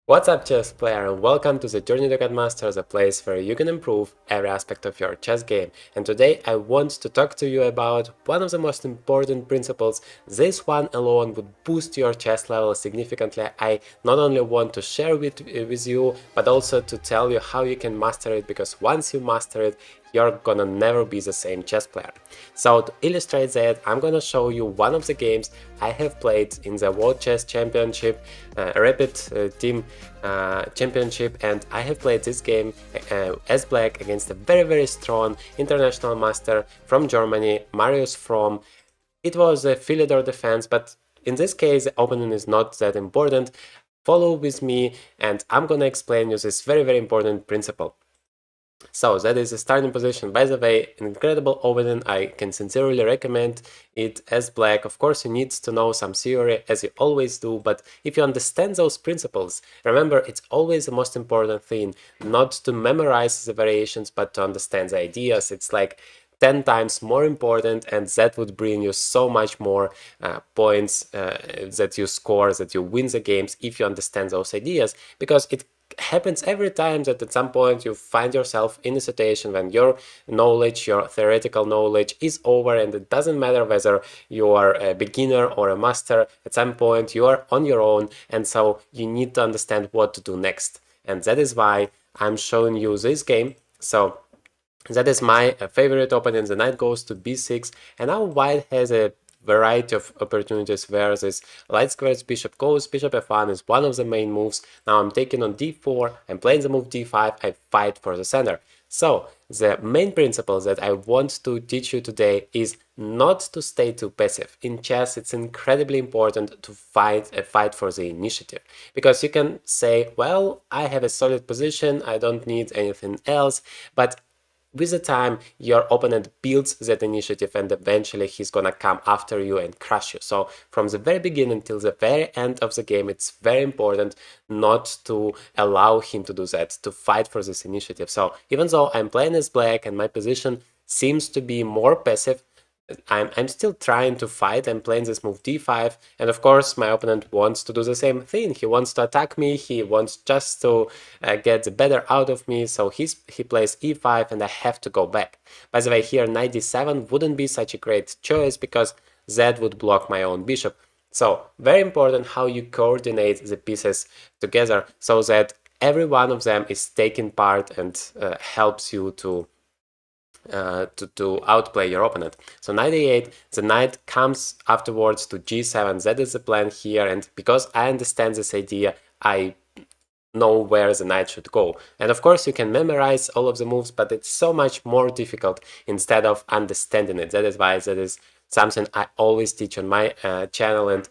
What's up, chess player, and welcome to the Journey to Grandmaster, a place where you can improve every aspect of your chess game. And today I want to talk to you about one of the most important principles. This one alone would boost your chess level significantly. I not only want to share it with you, but also to tell you how you can master it, because once you master it, you're gonna never be the same chess player. So to illustrate that, I'm gonna show you one of the games I have played in the World Chess Championship, Rapid Team Championship, and I have played this game as black against a very strong international master from Germany, Marius From. It was a Philidor defense, but in this case the opening is not that important. Follow with me and I'm gonna explain you this very important principle. So that is the starting position. By the way, an incredible opening. I can sincerely recommend it as black. Of course, you need to know some theory, as you always do, but if you understand those principles, remember, it's always the most important thing, not to memorize the variations, but to understand the ideas. It's like 10 times more important, and that would bring you so much more points that you score, that you win the games if you understand those ideas, because it happens every time that at some point you find yourself in a situation when your knowledge, your theoretical knowledge is over, and it doesn't matter whether you are a beginner or a master. At some point you are on your own, and so you need to understand what to do next. And that is why I'm showing you this game. So that is my favorite opening. The knight goes to b6, and now white has a variety of opportunities where this light squares bishop goes. Bishop f1 is one of the main moves. Now I'm taking on d4, I'm playing the move d5, I fight for the center. So the main principle that I want to teach you today is not to stay too passive. In chess, it's incredibly important to fight for the initiative, because you can say, well, I have a solid position, I don't need anything else, but with the time, your opponent builds that initiative, and eventually he's gonna come after you and crush you. So from the very beginning till the very end of the game, it's very important not to allow him to do that, to fight for this initiative. So even though I'm playing as black and my position seems to be more passive, I'm still trying to fight. I'm playing this move d5, and of course my opponent wants to do the same thing. He wants to attack me, he wants just to get the better out of me, so he plays e5 and I have to go back. By the way, here knight d7 wouldn't be such a great choice, because that would block my own bishop. So very important how you coordinate the pieces together so that every one of them is taking part and helps you to outplay your opponent. So knight a8, the knight comes afterwards to g7. That is the plan here, and because I understand this idea, I know where the knight should go. And of course you can memorize all of the moves, but it's so much more difficult instead of understanding it. That is why that is something I always teach on my channel and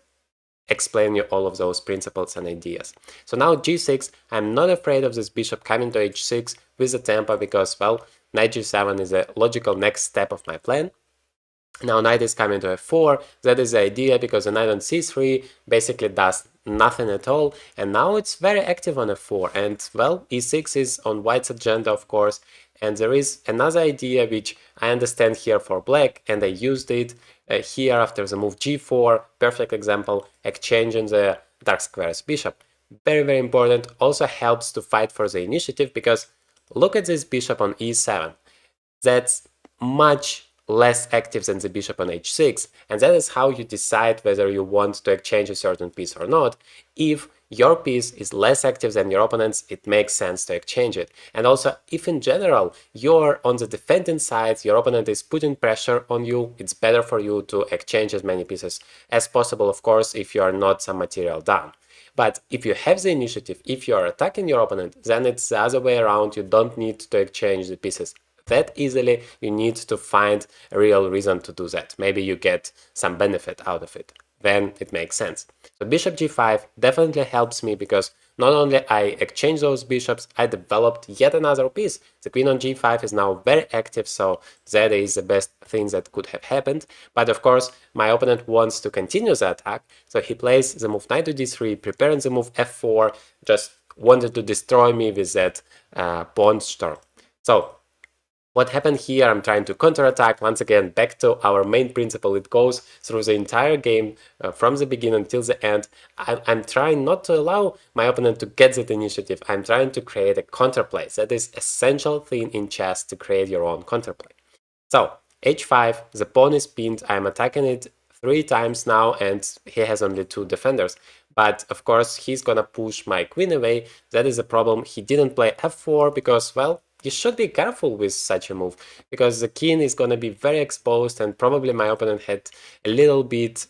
explain you all of those principles and ideas. So now g6, I'm not afraid of this bishop coming to h6 with the tempo, because, well, knight g7 is a logical next step of my plan. Now knight is coming to f4, that is the idea, because the knight on c3 basically does nothing at all, and now it's very active on f4, and, well, e6 is on white's agenda, of course, and there is another idea which I understand here for black, and I used it here after the move g4, perfect example, exchanging the dark squares bishop. Very important, also helps to fight for the initiative, because look at this bishop on e7. That's much less active than the bishop on h6, and that is how you decide whether you want to exchange a certain piece or not. If your piece is less active than your opponent's, it makes sense to exchange it. And also, if in general you're on the defending side, your opponent is putting pressure on you, it's better for you to exchange as many pieces as possible, of course, if you are not some material down. But if you have the initiative, if you are attacking your opponent, then it's the other way around. You don't need to exchange the pieces that easily. You need to find a real reason to do that. Maybe you get some benefit out of it. Then it makes sense. So bishop g5 definitely helps me, because not only I exchange those bishops, I developed yet another piece. The queen on g5 is now very active, so that is the best thing that could have happened. But of course, my opponent wants to continue the attack, so he plays the move knight to d3, preparing the move f4, just wanted to destroy me with that pawn storm. So What happened here? I'm trying to counterattack. Once again, back to our main principle. It goes through the entire game from the beginning until the end. I'm trying not to allow my opponent to get that initiative. I'm trying to create a counterplay. That is essential thing in chess, to create your own counterplay. So h5, the pawn is pinned. I'm attacking it 3 times now, and he has only 2 defenders. But of course, he's gonna push my queen away. That is a problem. He didn't play f4 because, well, you should be careful with such a move, because the king is gonna be very exposed, and probably my opponent had a little bit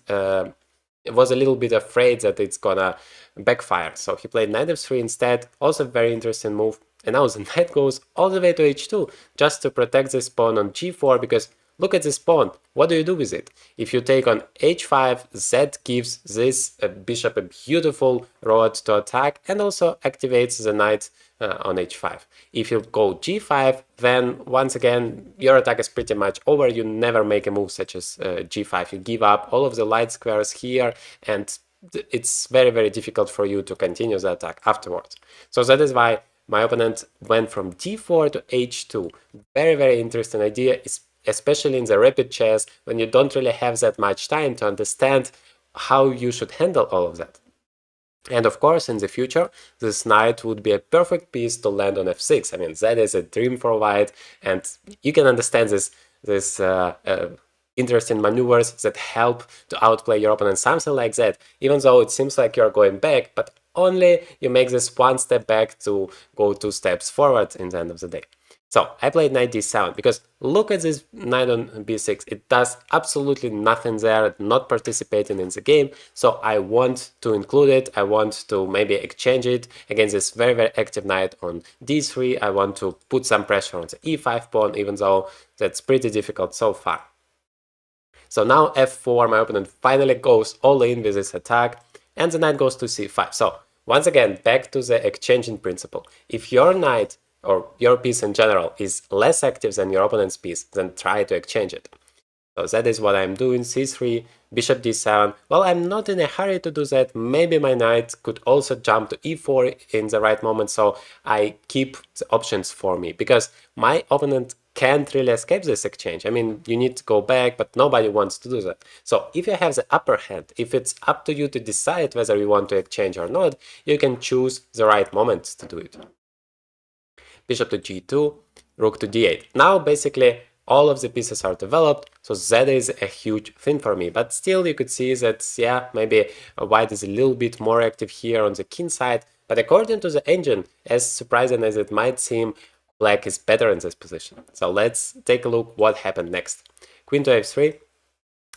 was a little bit afraid that it's gonna backfire. So he played knight f3 instead. Also very interesting move. And now the knight goes all the way to h2 just to protect this pawn on g4, because look at this pawn. What do you do with it? If you take on h5, that gives this bishop a beautiful road to attack, and also activates the knight on h5. If you go g5, then once again your attack is pretty much over. You never make a move such as g5. You give up all of the light squares here, and it's very, very difficult for you to continue the attack afterwards. So that is why my opponent went from d4 to h2. Very, very interesting idea, especially in the rapid chess, when you don't really have that much time to understand how you should handle all of that. And of course, in the future, this knight would be a perfect piece to land on f6. I mean, that is a dream for white, and you can understand this interesting maneuvers that help to outplay your opponent, something like that, even though it seems like you're going back, but only you make this 1 step back to go 2 steps forward in the end of the day. So I played knight d7 because look at this knight on b6. It does absolutely nothing there, not participating in the game. So I want to include it. I want to maybe exchange it against this very, very active knight on d3. I want to put some pressure on the e5 pawn, even though that's pretty difficult so far. So now f4, my opponent finally goes all in with this attack, and the knight goes to c5. So once again, back to the exchanging principle. If your knight, or your piece in general, is less active than your opponent's piece, then try to exchange it. So that is what I'm doing. c3, bishop d7. Well, I'm not in a hurry to do that. Maybe my knight could also jump to e4 in the right moment, so I keep the options for me, because my opponent can't really escape this exchange. I mean, you need to go back, but nobody wants to do that. So if you have the upper hand, if it's up to you to decide whether you want to exchange or not, you can choose the right moment to do it. Bishop to g2, rook to d8. Now basically all of the pieces are developed, so that is a huge thing for me. But still you could see that, yeah, maybe white is a little bit more active here on the king side, but according to the engine, as surprising as it might seem, black is better in this position. So let's take a look what happened next. Queen to f3.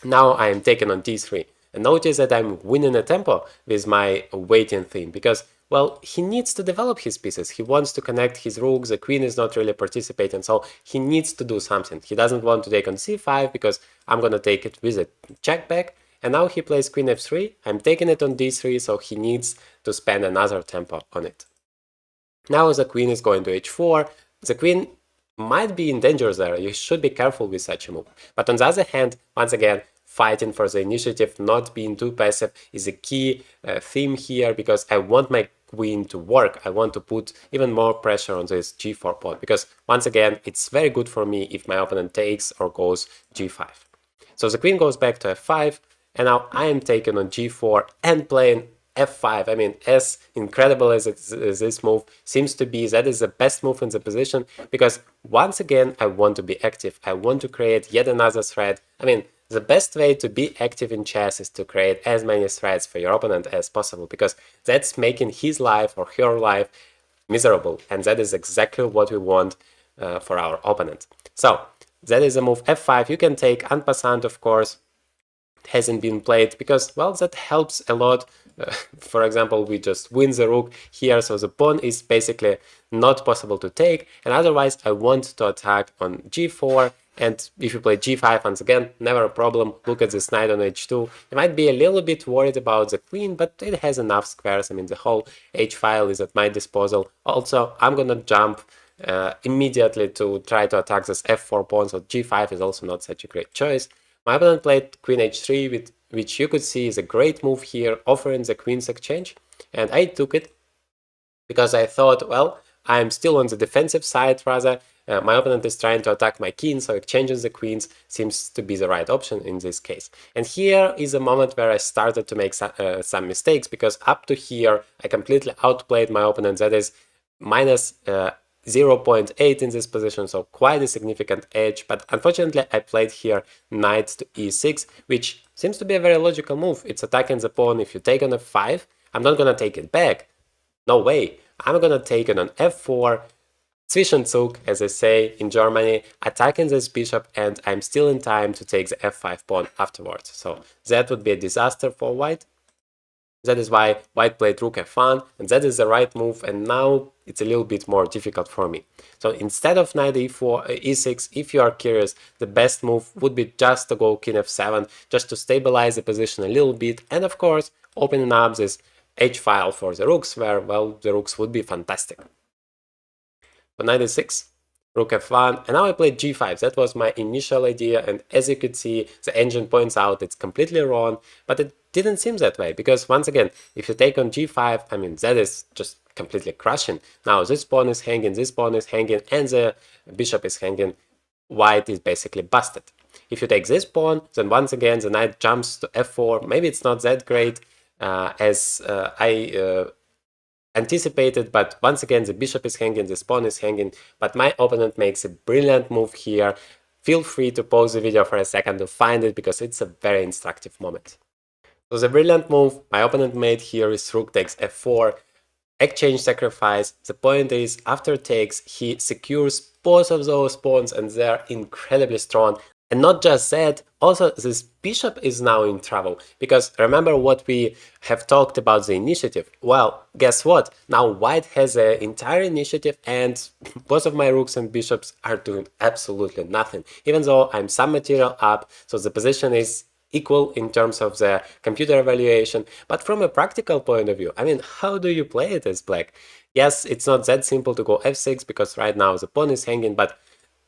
Now I am taken on d3. And notice that I'm winning a tempo with my waiting theme, because, well, he needs to develop his pieces. He wants to connect his rook. The queen is not really participating, so he needs to do something. He doesn't want to take on c5 because I'm going to take it with a check back. And now he plays queen f3. I'm taking it on d3, so he needs to spend another tempo on it. Now the queen is going to h4. The queen might be in danger there. You should be careful with such a move. But on the other hand, once again, fighting for the initiative, not being too passive, is a key theme here, because I want my queen to work. I want to put even more pressure on this g4 pawn, because once again, it's very good for me if my opponent takes or goes g5. So the queen goes back to f5, and now I am taken on g4 and playing f5. I mean, as incredible as this move seems to be, that is the best move in the position, because once again, I want to be active. I want to create yet another threat. I mean, the best way to be active in chess is to create as many threats for your opponent as possible, because that's making his life or her life miserable, and that is exactly what we want for our opponent. So that is a move f5. You can take en passant, of course. It hasn't been played because, well, that helps a lot. For example, we just win the rook here, so the pawn is basically not possible to take, and otherwise I want to attack on g4. And if you play g5, once again, never a problem. Look at this knight on h2. You might be a little bit worried about the queen, but it has enough squares. I mean, the whole h-file is at my disposal. Also, I'm gonna jump immediately to try to attack this f4 pawn, so g5 is also not such a great choice. My opponent played queen h3, which you could see is a great move here, offering the queen's exchange. And I took it because I thought, well, I'm still on the defensive side rather. My opponent is trying to attack my king, so exchanging the queens seems to be the right option in this case. And here is a moment where I started to make some mistakes, because up to here I completely outplayed my opponent. That is minus 0.8 in this position, so quite a significant edge. But unfortunately I played here knight to e6, which seems to be a very logical move. It's attacking the pawn. If you take on f5, I'm not gonna take it back. No way. I'm gonna take it on f4, Zwischenzug, as they say in Germany, attacking this bishop, and I'm still in time to take the f5 pawn afterwards. So that would be a disaster for white. That is why white played rook f1, and that is the right move, and now it's a little bit more difficult for me. So instead of knight e4, e6, if you are curious, the best move would be just to go king f7, just to stabilize the position a little bit, and of course opening up this h-file for the rooks, where, well, the rooks would be fantastic. But knight e6, rook f1, and now I played g5. That was my initial idea, and as you could see, the engine points out it's completely wrong, but it didn't seem that way, because once again, if you take on g5, I mean, that is just completely crushing. Now this pawn is hanging, this pawn is hanging, and the bishop is hanging. White is basically busted. If you take this pawn, then once again the knight jumps to f4. Maybe it's not that great as I anticipated, but once again the bishop is hanging, this pawn is hanging, but my opponent makes a brilliant move here. Feel free to pause the video for a second to find it, because it's a very instructive moment. So the brilliant move my opponent made here is rook takes f4, exchange sacrifice. The point is, after takes, he secures both of those pawns, and they're incredibly strong. And not just that, also this bishop is now in trouble, because remember what we have talked about the initiative. Well, guess what? Now white has the entire initiative, and both of my rooks and bishops are doing absolutely nothing, even though I'm some material up, so the position is equal in terms of the computer evaluation. But from a practical point of view, I mean, how do you play it as black? Yes, it's not that simple to go f6, because right now the pawn is hanging, but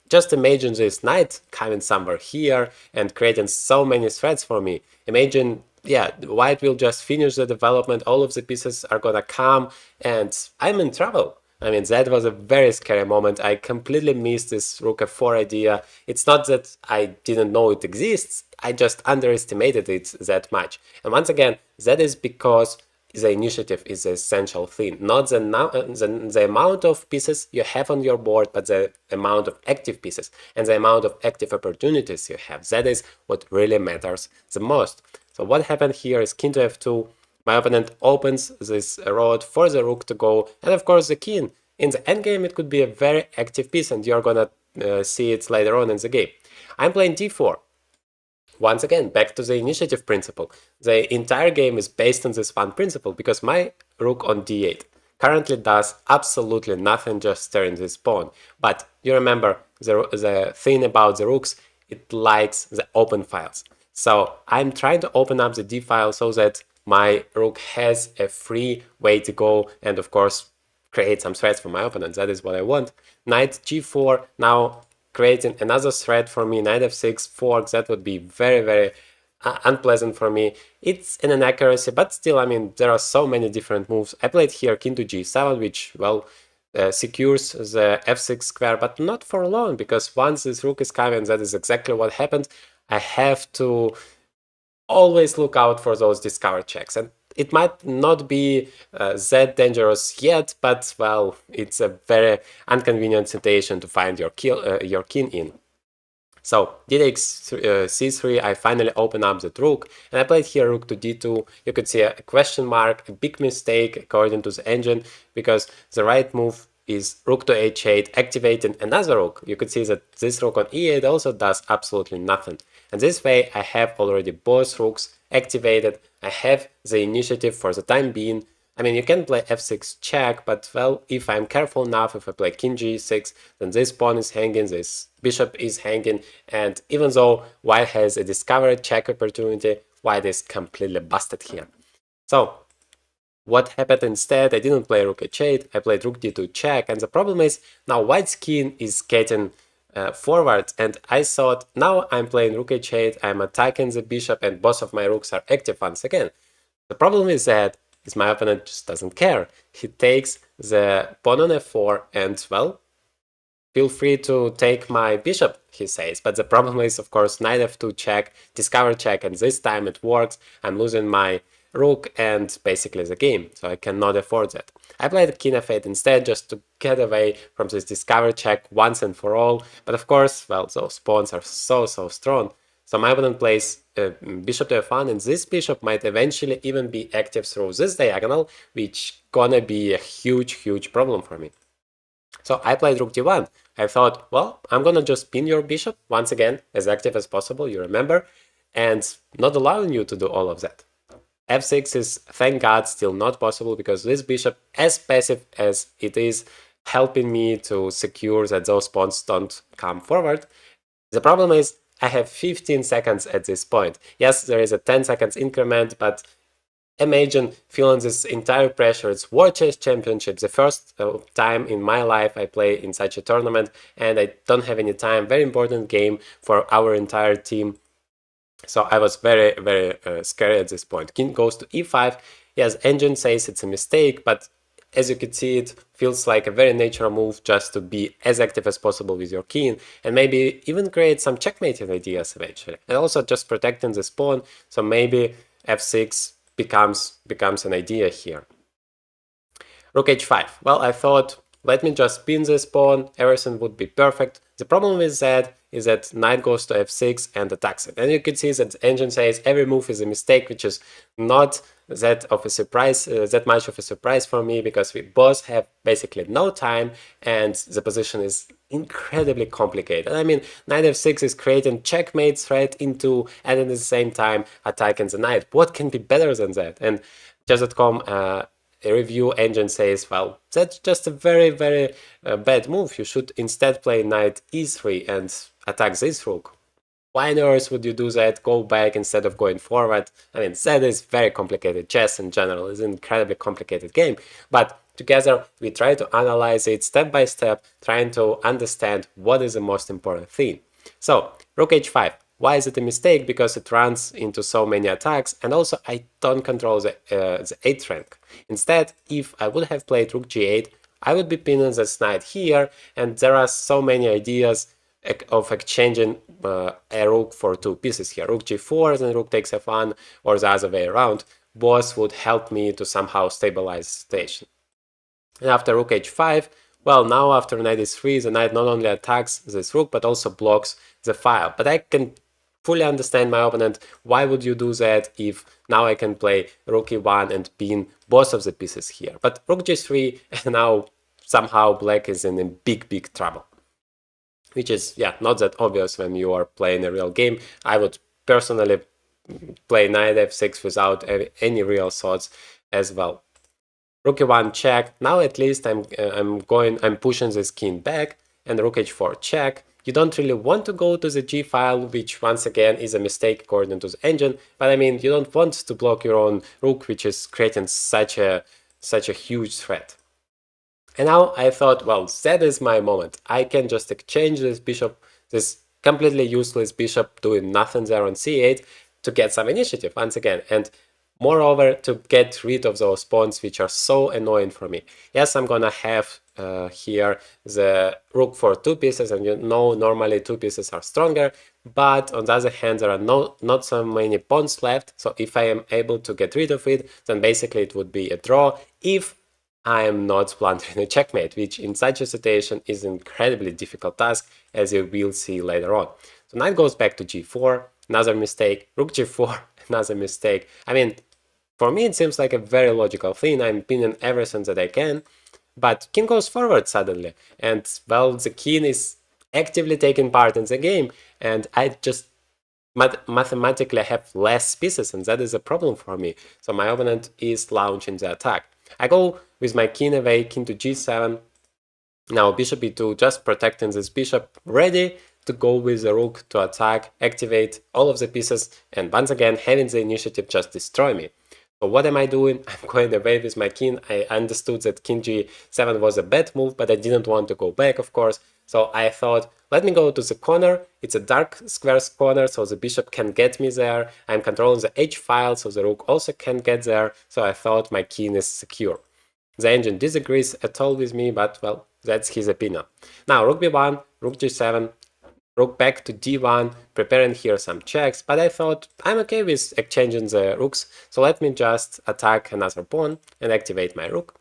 just imagine this knight coming somewhere here and creating so many threats for me. Imagine, yeah, white will just finish the development, all of the pieces are gonna come, and I'm in trouble. I mean, that was a very scary moment. I completely missed this rook f4 idea. It's not that I didn't know it exists, I just underestimated it that much. And once again, that is because the initiative is the essential thing, not the amount of pieces you have on your board, but the amount of active pieces and the amount of active opportunities you have. That is what really matters the most. So what happened here is king to f2. My opponent opens this road for the rook to go, and of course the king. In the endgame it could be a very active piece, and you're gonna see it later on in the game. I'm playing d4. Once again, back to the initiative principle. The entire game is based on this one principle, because my rook on d8 currently does absolutely nothing, just staring this pawn. But you remember the thing about the rooks, it likes the open files. So I'm trying to open up the d file so that my rook has a free way to go, and of course create some threats for my opponent. That is what I want. Knight g4, now creating another threat for me. Knight f6 forks, that would be very, very unpleasant for me. It's an inaccuracy, but still, I mean, there are so many different moves. I played here king to g7, which, well, secures the f6 square, but not for long, because once this rook is coming, that is exactly what happened. I have to always look out for those discover checks, and it might not be that dangerous yet, but, well, it's a very inconvenient situation to find your king in. So d takes c3, I finally open up the rook, and I played here rook to d2. You could see a question mark, a big mistake according to the engine, because the right move is rook to h8, activating another rook. You could see that this rook on e8 also does absolutely nothing. And this way I have already both rooks activated. I have the initiative for the time being. I mean, you can play f6 check, but, well, if I'm careful enough, if I play king g6, then this pawn is hanging, this bishop is hanging, and even though white has a discovered check opportunity, white is completely busted here. So what happened instead? I didn't play rook h8, I played rook d2 check, and the problem is now white's king is getting forward, and I thought, now I'm playing rook h8, I'm attacking the bishop, and both of my rooks are active once again. The problem is that my opponent just doesn't care. He takes the pawn on f4, and well, feel free to take my bishop, he says. But the problem is, of course, knight f2 check, discover check, and this time it works. I'm losing my rook and basically the game, so I cannot afford that. I played king f8 instead, just to get away from this discover check once and for all. But of course, well, those pawns are so strong. So my opponent plays bishop to f1, and this bishop might eventually even be active through this diagonal, which gonna be a huge problem for me. So I played rook d1. I thought, well, I'm gonna just pin your bishop once again, as active as possible, you remember, and not allowing you to do all of that. f6 is, thank God, still not possible, because this bishop, as passive as it is, helping me to secure that those pawns don't come forward. The problem is I have 15 seconds at this point. Yes, there is a 10 seconds increment, but imagine feeling this entire pressure. It's World Chess Championship, the first time in my life I play in such a tournament, and I don't have any time. Very important game for our entire team. So I was very scared at this point. King goes to e5. Yes, engine says it's a mistake, but as you can see, it feels like a very natural move just to be as active as possible with your king, and maybe even create some checkmating ideas eventually. And also just protecting this pawn, so maybe f6 becomes an idea here. Rook h5. Well, I thought, let me just pin this pawn, everything would be perfect. The problem with that is that knight goes to f6 and attacks it. And you can see that the engine says every move is a mistake, which is not that of a surprise, that much of a surprise for me, because we both have basically no time and the position is incredibly complicated. I mean, knight f6 is creating checkmate threat into, and at the same time attacking the knight. What can be better than that? And chess.com a review engine says, well, that's just a very bad move. You should instead play knight e3 and attack this rook. Why on earth would you do that? Go back instead of going forward? I mean, that is very complicated. Chess in general is an incredibly complicated game. But together we try to analyze it step by step, trying to understand what is the most important thing. So, rook h5. Why is it a mistake? Because it runs into so many attacks, and also I don't control the 8th rank. Instead, if I would have played rook g8, I would be pinning this knight here, and there are so many ideas of exchanging a rook for two pieces here. Rook g4, then rook takes f1, or the other way around. Both would help me to somehow stabilize the situation. And after rook h5, well, now after knight e3, the knight not only attacks this rook, but also blocks the file. But I can fully understand my opponent. Why would you do that if now I can play rook e1 and pin both of the pieces here? But rook g3, and now somehow black is in a big trouble. Which is, yeah, not that obvious when you are playing a real game. I would personally play knight f6 without any real thoughts as well. Rook e1 check. Now at least I'm pushing this king back, and rook h4 check. You don't really want to go to the g file, which once again is a mistake according to the engine, but I mean, you don't want to block your own rook, which is creating such a huge threat. And now I thought, well, that is my moment. I can just exchange this bishop, this completely useless bishop doing nothing there on c8, to get some initiative once again, and moreover to get rid of those pawns which are so annoying for me. Yes, I'm gonna have here the rook for two pieces, and you know normally two pieces are stronger, but on the other hand there are not so many pawns left, so if I am able to get rid of it, then basically it would be a draw if I am not plantering a checkmate, which in such a situation is an incredibly difficult task, as you will see later on. So knight goes back to g4, another mistake, rook g4, another mistake. I mean, for me it seems like a very logical thing. I'm pinning everything that I can, but king goes forward suddenly, and well, the king is actively taking part in the game, and I just mathematically have less pieces, and that is a problem for me. So my opponent is launching the attack. I go with my king away, king to g7. Now bishop e2, just protecting this bishop, ready to go with the rook to attack, activate all of the pieces, and once again having the initiative just destroy me. So what am I doing? I'm going away with my king. I understood that king g7 was a bad move, but I didn't want to go back, of course. So I thought, let me go to the corner. It's a dark square corner, so the bishop can get me there. I'm controlling the h file, so the rook also can get there. So I thought my king is secure. The engine disagrees at all with me, but well, that's his opinion. Now rook b1, rook g7, rook back to d1, preparing here some checks, but I thought I'm okay with exchanging the rooks, so let me just attack another pawn and activate my rook.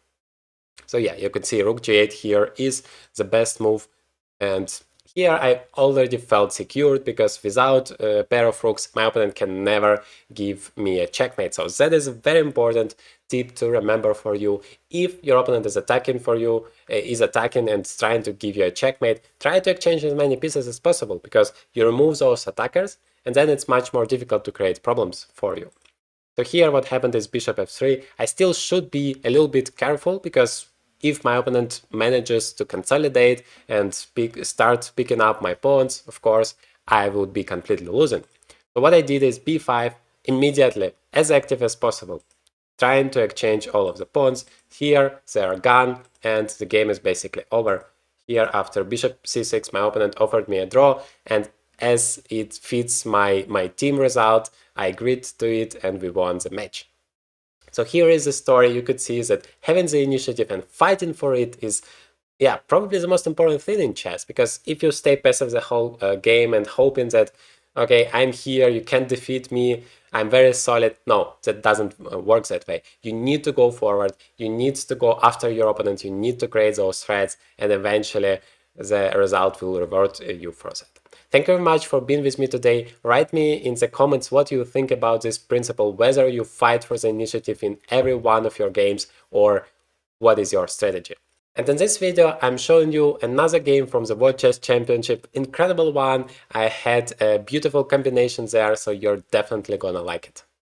So yeah, you can see rook g8 here is the best move, and here I already felt secured because without a pair of rooks my opponent can never give me a checkmate. So that is a very important tip to remember for you. If your opponent is attacking for you, is attacking and trying to give you a checkmate, try to exchange as many pieces as possible because you remove those attackers and then it's much more difficult to create problems for you. So here what happened is bishop f3. I still should be a little bit careful because if my opponent manages to consolidate and start picking up my pawns, of course, I would be completely losing. So what I did is b5 immediately, as active as possible, trying to exchange all of the pawns. Here they are gone and the game is basically over. Here after bishop c6 my opponent offered me a draw, and as it fits my team result, I agreed to it and we won the match. So here is the story. You could see that having the initiative and fighting for it is, yeah, probably the most important thing in chess, because if you stay passive the whole game and hoping that, okay, I'm here, you can't defeat me, I'm very solid, no, that doesn't work that way. You need to go forward, you need to go after your opponent, you need to create those threats, and eventually the result will reward you for that. Thank you very much for being with me today. Write me in the comments what you think about this principle, whether you fight for the initiative in every one of your games or what is your strategy. And in this video, I'm showing you another game from the World Chess Championship. Incredible one. I had a beautiful combination there, so you're definitely gonna like it.